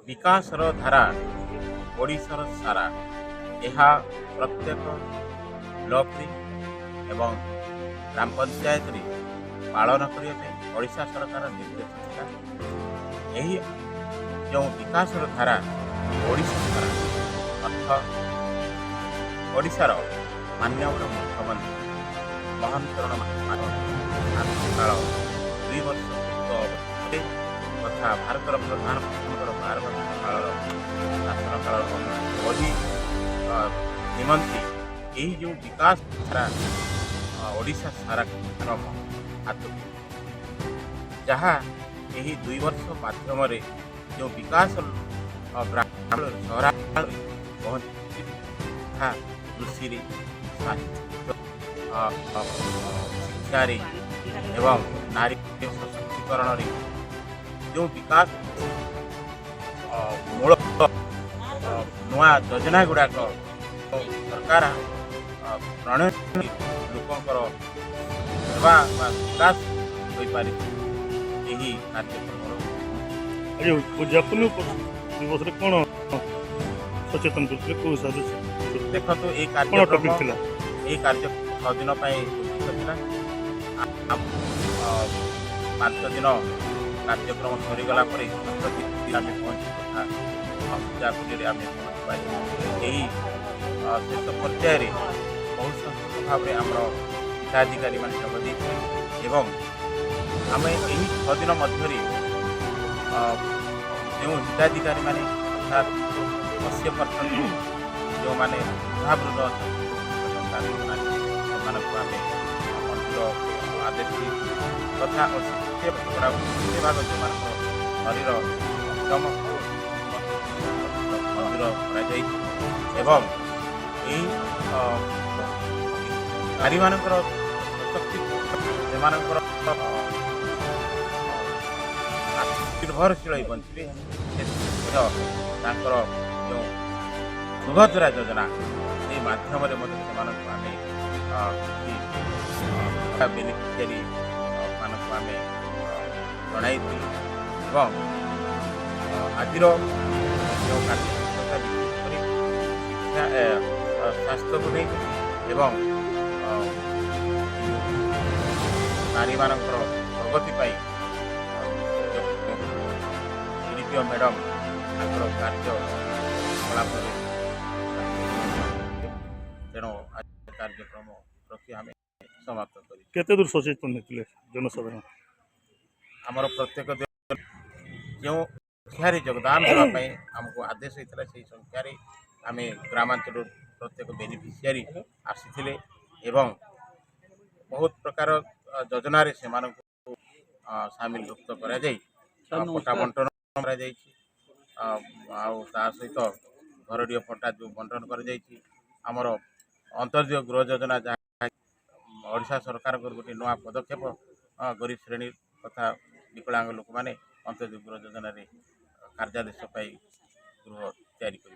विकासर धारा ओडिशार सारा यह प्रत्येक ब्लॉक रे एवं ग्राम पंचायत रे पालन करने ओडिशा सरकार निर्देश था। यही जो विकासर धारा ओडिशा सारा अर्थ ओडिशार माननीय मुख्यमंत्री महांतरण काल 2 वर्ष पूर्व तथा भारतर प्रधानमंत्री बारवर्ष काल शासन काल अवधि निमंत्ती यही जो विकास सारा ओडिशा सारा कार्यक्रम हाथ जहाँ यही 2 वर्ष माध्यम जो विकास ग्राम सहरा पहुँची कृषि शिक्षा एवं नारी सशक्तिकरण जो विकास मूल नुआ योजना गुड़ाक सरकार प्रणय लोकंर सेवा विकास हो पारि यही कार्यक्रम उद्यापन दिवस कौन सचेतन करते कौ हिसाब से देखो ये कार्यक्रम 6 दिन पांच दिन कार्यक्रम सरीगला आम पहुँची तथा पूजापुरी आम पहुँच यही शेष पर्यायर बहुत संस्कृत भाव में आमर हिताधिकारी मान जोग आम यही 6 दिन मध्य जो हिताधिकारी मान अर्थात 80% जो मैंने वृद्धावृद्ध मंदिर आदेश तथा भाग जो शरीर उत्तम मंदिर एवं यही नारी मानकर निर्भरशील बंचे जो सुभद्रा योजना से माध्यम बेनिफिशियरी मानक आम जनाई आज जो स्वास्थ्य को नहीं नारी मान प्रगति डीपीओ मैडम कार्य कलापर तेणु आज कार्यक्रम रखी आम समाप्त कर केते दूर सचेतन होते जनसाधारण आमर प्रत्येक जो संख्यार योगदान देवाई आमको आदेश होता से संख्यार आम ग्रामांचल प्रत्येक बेनिफिशियरी आसी बहुत प्रकार योजन से सामिल भुक्त पटा बंटन सहित घरडीय पट्टा जो बंटन कर अंतर्जय गृह योजना जहाँ ओडिशा सरकार गोटे नुआ पदक्षेप गरीब श्रेणी तथा विकलांग लोक मैंने अंतर्जय गृह योजन कार्यादेश पाई गृह तैयारी करें।